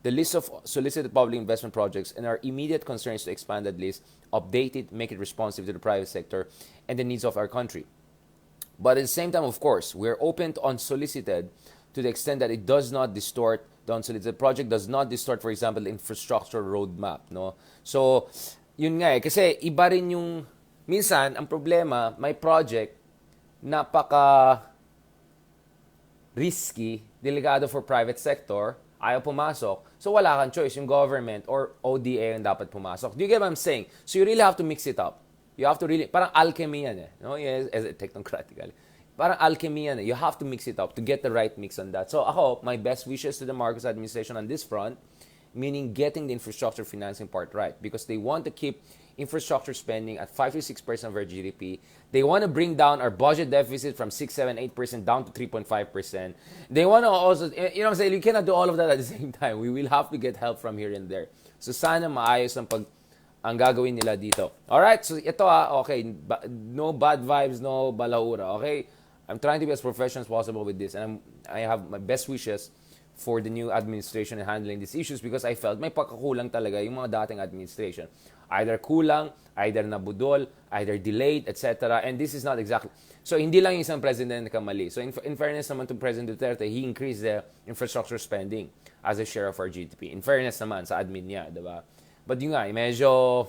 list of solicited public investment projects, and our immediate concern is to expand that list, update it, make it responsive to the private sector and the needs of our country. But at the same time, of course, we're open to unsolicited to the extent that it does not distort, the unsolicited project does not distort, for example, the infrastructure roadmap. No? So, yun nga kasi iba rin yung, minsan, ang problema, may project, napaka-risky, delikado for private sector, ayaw pumasok. So, wala kang choice. Yung government or ODA yung dapat pumasok. Do you get what I'm saying? So, you really have to mix it up. You have to really, parang alchemy yan No? Yes, as technocratically. Parang alchemy yan You have to mix it up to get the right mix on that. So, ako, my best wishes to the Marcos administration on this front, meaning getting the infrastructure financing part right. Because they want to keep infrastructure spending at 5 to 6% of our GDP. They want to bring down our budget deficit from 6, 7, 8% down to 3.5%. They want to also, you know what I'm saying, you cannot do all of that at the same time. We will have to get help from here and there. So sana maayos ang gagawin nila dito. Alright, so ito okay, no bad vibes, no balaura, okay? I'm trying to be as professional as possible with this, and I have my best wishes for the new administration in handling these issues because I felt may pagkakulang talaga yung mga dating administration. Either kulang, either nabudol, either delayed, etc. And this is not exactly... So, hindi lang yung isang president na kamali. So, in fairness naman to President Duterte, he increased the infrastructure spending as a share of our GDP. In fairness naman sa admin niya, diba? But yun nga, medyo...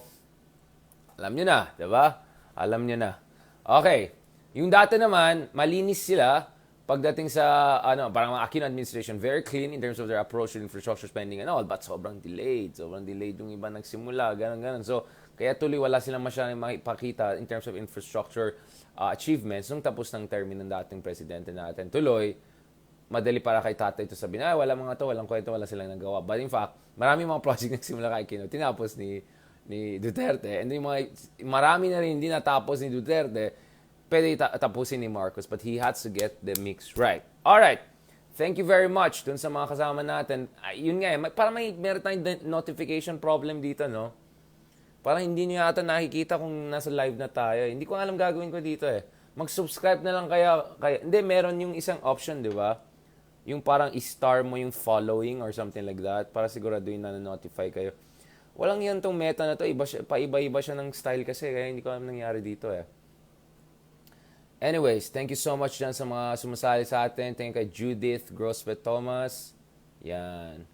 Alam nyo na, diba? Alam nyo na. Okay. Yung data naman, malinis sila pagdating sa, parang mga Aquino administration, very clean in terms of their approach to infrastructure spending and all, but sobrang delayed yung iba nagsimula, ganun. So, kaya tuloy wala silang masyadong makipakita in terms of infrastructure achievements nung tapos ng termino ng dating presidente natin. Tuloy, madali para kay tatay ito sabihin, wala mga to, walang kwento, wala silang nagawa. But in fact, marami mga project nagsimula kay Aquino, tinapos ni Duterte. And yung marami na rin hindi natapos ni Duterte, pwede tapusin ni Marcos, but he has to get the mix right. Alright, thank you very much dun sa mga kasama natin. Yun nga parang meron tayong notification problem dito, no? Parang hindi nyo yata nakikita kung nasa live na tayo. Hindi ko alam gagawin ko dito Mag-subscribe na lang kaya hindi, meron yung isang option, di ba? Yung parang i-star mo yung following or something like that para siguraduhin na notify kayo. Walang yan tong meta na to. Paiba-iba siya ng style kasi kaya hindi ko alam nangyari dito Anyways, thank you so much dyan sa mga sumasali sa atin. Thank you kay Judith Grosvet Thomas. Yan.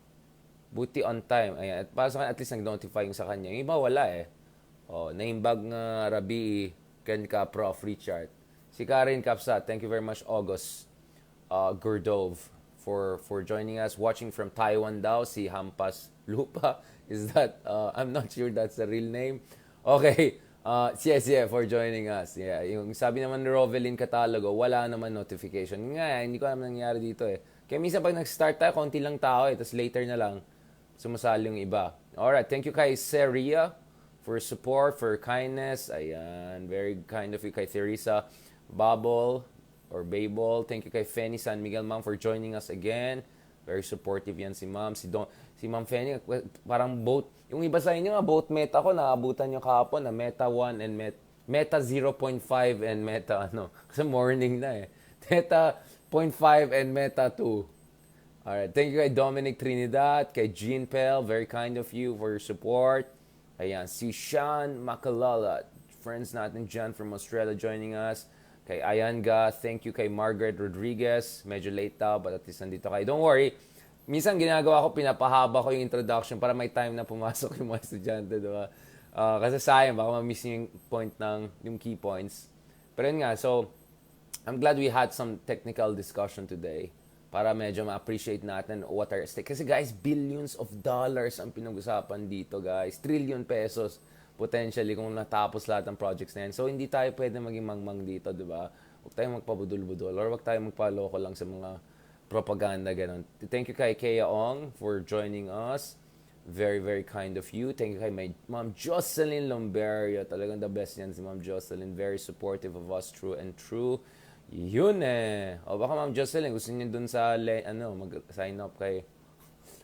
Buti on time. Ayan. At para sa kanya, at least nag-notify yung sa kanya. Yung iba wala naimbag nga Rabi, Ken ka, Prof. Richard. Si Karen Kapsat, thank you very much, August Gurdov, for joining us. Watching from Taiwan daw, si Hampas Lupa. Is that, I'm not sure that's the real name. Okay. Yes, yeah, for joining us. Yeah, yung sabi naman ni Rovelin Catalogo, wala naman notification. Nga, hindi ko alam nangyari dito eh. Kaya minsan pag nag-start tayo, konti lang tao eh. Tapos later na lang, sumasali yung iba. Alright, thank you kay Seria for support, for kindness. Ayan, very kind of you kay Theresa Babel or Babel. Thank you kay Fanny San Miguel, ma'am, for joining us again. Very supportive yan si ma'am. Si Ma'am Fanny, parang both. Yung iba sa inyo nga, both meta ko, naabutan nyo kahapon na meta 1 and meta 0.5 and meta ano. Kasi morning na eh. Meta 0.5 and meta 2. Alright, thank you kay Dominic Trinidad, kay Jean Pell, very kind of you for your support. Ayan, si Sean Makalala, friends natin dyan from Australia joining us. Kay Ayanga, thank you kay Margaret Rodriguez. Medyo late daw, but at least nandito kayo. Don't worry, minsan ginagawa ko, pinapahaba ko yung introduction para may time na pumasok yung mga estudyante, diba? Kasi sayang, baka ma-miss yung point yung key points. Pero yun nga, so, I'm glad we had some technical discussion today para medyo ma-appreciate natin what are at stake. Kasi guys, billions of dollars ang pinag-usapan dito, guys. Trillion pesos potentially kung natapos lahat ng projects na yan. So, hindi tayo pwede maging mangmang dito, diba? Huwag tayong magpabudol-budol or huwag tayong magpaloko lang sa mga propaganda, ganun. Thank you kay Kea Ong for joining us. Very, very kind of you. Thank you kay my Ma'am Jocelyn Lomberio. Talagang the best yan si Ma'am Jocelyn. Very supportive of us, true and true. Yun eh. O baka Ma'am Jocelyn, gusto niyo dun sa, mag-sign up kay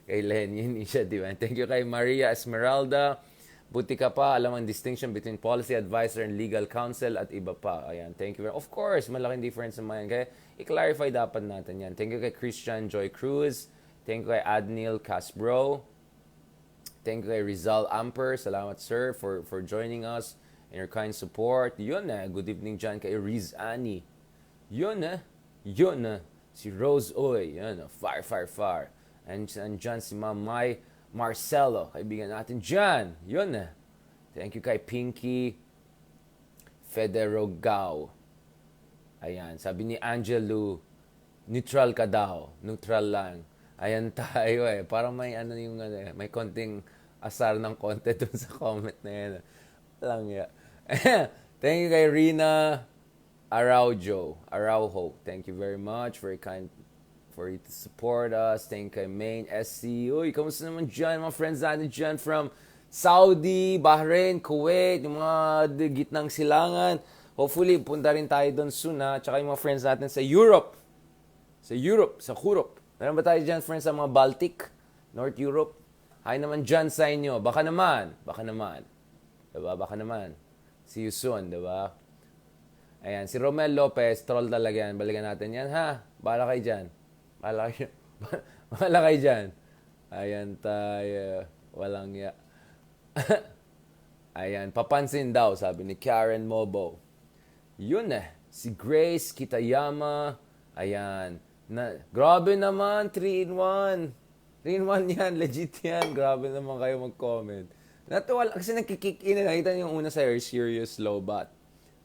Leni. Yun siya, di ba? Thank you kay Maria Esmeralda. Buti ka pa, alam ang distinction between policy advisor and legal counsel at iba pa. Ayan, thank you. Of course, malaking difference naman yan. Kaya i-clarify dapat natin yan. Thank you kay Christian Joy Cruz. Thank you kay Adnil Casbro. Thank you kay Rizal Amper. Salamat sir for joining us and your kind support. Yun eh. Good evening dyan kay Riz Ani. Yun eh. Yun eh. Si Rose Oy. Yun eh. Fire. And dyan si Ma'am Mai Marcelo, kaibigan natin dyan. Yun eh. Thank you kay Pinky Federogao. Ayan, sabi ni Angelo, neutral ka daw. Neutral lang. Ayan tayo eh. Parang may may konting asar ng konti dun sa comment na yan. Lang ya. Thank you kay Rina Araujo. Thank you very much. Very kind for you to support us. Thank you kay Main SC. Uy, kamusta naman dyan? Mga friends natin dyan from Saudi, Bahrain, Kuwait, yung mga gitnang silangan. Hopefully, punta rin tayo doon soon ha. Tsaka yung mga friends natin sa Europe. Sa Europe. Meron ba tayo dyan friends sa mga Baltic, North Europe? Hi naman dyan sa inyo. Baka naman. Diba? Baka naman. See you soon, diba? Ayan, si Romel Lopez, troll talaga yan. Balikan natin yan ha. Bahala kayo dyan. Bahala kayo dyan. Ayan tayo. Walang ya. Ayan, papansin daw, sabi ni Karen Mobo. Yun eh. Si Grace Kitayama. Ayan. Grabe naman, 3-in-1. 3-in-1 yan, legit yan. Grabe naman kayo mag-comment. Natuwa, kasi nagkikick in. Nakita niyo yung una sa serious low bat.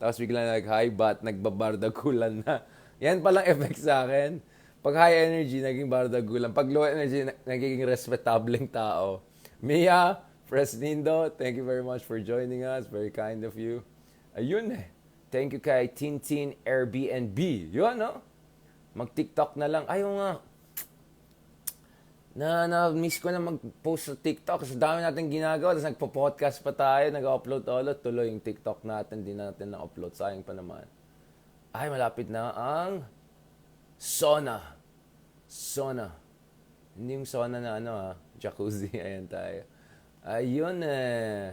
Tapos bigla nag-high bat, nagbabardagulan na. Yan palang effect sa akin. Pag high energy, naging bardagulan. Pag low energy, nagiging respectableng tao. Mia Fresnindo, thank you very much for joining us. Very kind of you. Ayun eh. Thank you kay Tintin Airbnb. Yun, no? Mag-TikTok na lang. Ayaw nga. Na-miss ko na mag-post sa TikTok. Kasi dami natin ginagawa. Tapos nagpo-podcast pa tayo. Nag-upload ulit. Tuloy yung TikTok natin. Di natin na-upload. Sayang pa naman. Ay, malapit na ang sauna. Hindi yung sauna na jacuzzi. Ayan tayo. Ayun eh.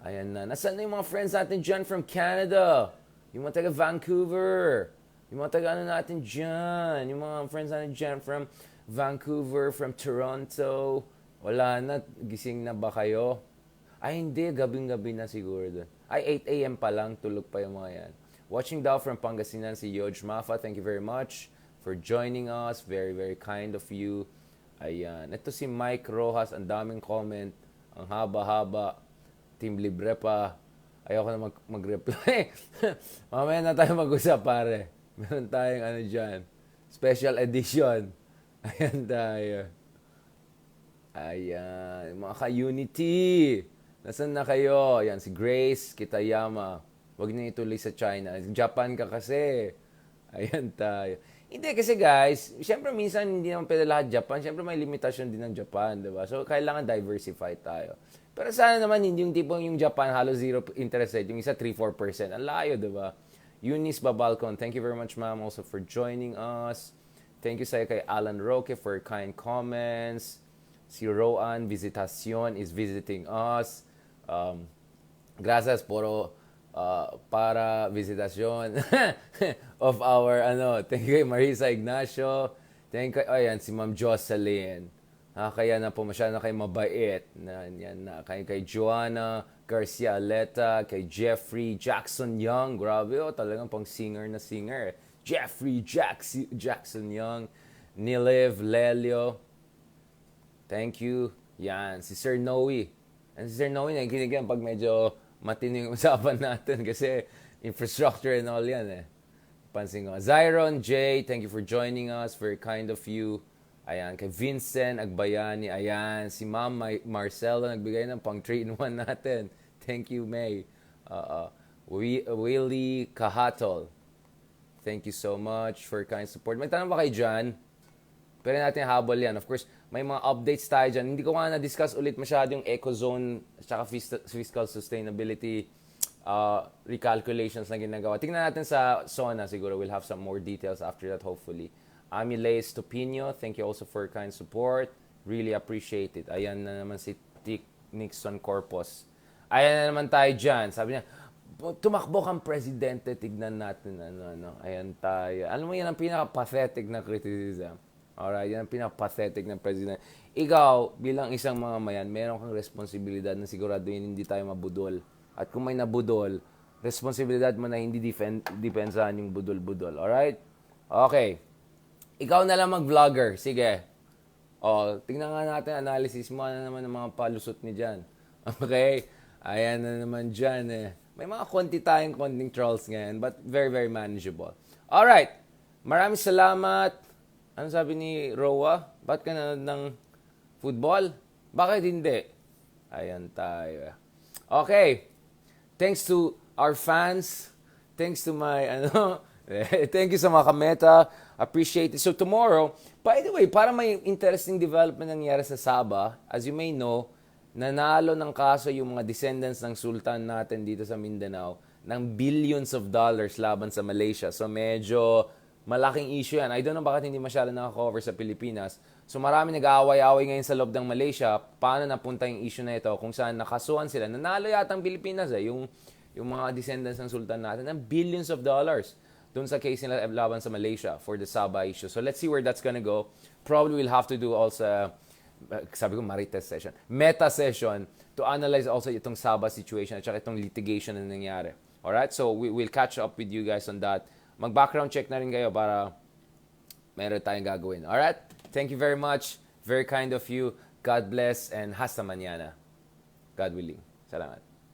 Ayan na. Nasaan na yung mga friends natin dyan from Canada? Yung mga taga Vancouver. Yung mga taga natin dyan. Yung mga friends natin dyan from Vancouver, from Toronto. Wala na. Gising na ba kayo? Ay, hindi. Gabing-gabi na siguro doon. Ay, 8 a.m. pa lang. Tulog pa yung mga yan. Watching daw from Pangasinan, si Yoj Mafa. Thank you very much for joining us. Very, very kind of you. Ayan. Ito si Mike Rojas. Ang daming comment. Ang haba-haba. Team libre pa. Ayoko na mag-reply. Mamaya na tayo mag-usap, pare. Meron tayong dyan. Special edition. Ayan tayo. Ayan, mga ka-unity. Nasaan na kayo? Ayan, si Grace Kitayama. Huwag niyo ituloy sa China. Japan ka kasi. Ayan tayo. Hindi kasi guys, syempre minsan hindi naman pwede lahat Japan. Syempre may limitasyon din ng Japan, di ba? So kailangan diversify tayo. Pero sana naman hindi yung tipong yung Japan halos zero interest rate. Yung isa 3-4%. Ang layo, di ba? Eunice Babalcon, thank you very much ma'am also for joining us. Thank you sa'yo kay Alan Roque for kind comments. Si Roan Visitacion is visiting us. Gracias poro para visitasyon of our thank you kay Marisa Ignacio. Thank you ayan si Ma'am Jocelyn. Kaya na po masyado na kayo mabait. Yan na kay Joanna Garcia Aleta, kay Jeffrey Jackson Young. Grabe talagang pang singer na singer. Jeffrey Jackson Young, Nilev Lelio. Thank you. Yan, si Sir Noe. And si Sir Noe, nakikinig yan pag medyo matino yung usapan natin kasi infrastructure and all yan eh. Pansin ko. Zyron J, thank you for joining us. Very kind of you. Ayan, kay Vincent Agbayani. Ayan, si Ma'am Marcelo nagbigay ng pang 3-in-1 natin. Thank you, May. Willie Kahatol. Thank you so much for kind support. May tanong ba kayo dyan? Pero natin habol yan. Of course, may mga updates tayo dyan. Hindi ko nga na-discuss ulit masyado yung ecozone at fiscal sustainability recalculations na ginagawa. Tingnan natin sa SONA siguro. We'll have some more details after that hopefully. Amiles Topino, thank you also for kind support. Really appreciate it. Ayan na naman si Tick Nixon Corpus. Ayan na naman tayo dyan. Sabi niya, tumakbo kang presidente, tignan natin. Ayan tayo. Alam mo, yan ang pinaka-pathetic na criticism. Alright, yan ang pinaka-pathetic ng president. Ikaw, bilang isang mamamayan, meron kang responsibilidad na siguraduhin hindi tayo mabudol. At kung may nabudol, responsibilidad mo na hindi depensahan yung budol-budol. Alright? Okay. Ikaw na lang mag-vlogger. Sige. Tingnan nga natin, analysis mo na naman ng mga palusot ni dyan. Okay? Ayan na naman dyan eh. May mga konting trolls ngayon, but very, very manageable. Alright. Maraming salamat. Ano sabi ni Roa? Ba't ka nanood ng football? Bakit hindi? Ayan tayo. Okay. Thanks to our fans. Thanks to my, thank you sa mga kameta. Appreciate it. So tomorrow, by the way, para may interesting development nangyari sa Sabah, as you may know, nanalo ng kaso yung mga descendants ng sultan natin dito sa Mindanao ng billions of dollars laban sa Malaysia. So medyo malaking issue yan. I don't know bakit hindi masyado nakakover sa Pilipinas. So marami nag-aaway-aaway ngayon sa loob ng Malaysia. Paano napunta yung issue na ito? Kung saan nakasuhan sila. Nanalo yata ang Pilipinas yung mga descendants ng sultan natin ng billions of dollars doon sa case nila laban sa Malaysia for the Sabah issue. So let's see where that's gonna go. Probably we'll have to do also, sabi ko marites session, meta session to analyze also itong Sabah situation at saka itong litigation na nangyari. Alright? So we'll catch up with you guys on that. Mag-background check na rin kayo para meron tayong gagawin. Alright? Thank you very much. Very kind of you. God bless and hasta mañana. God willing. Salamat.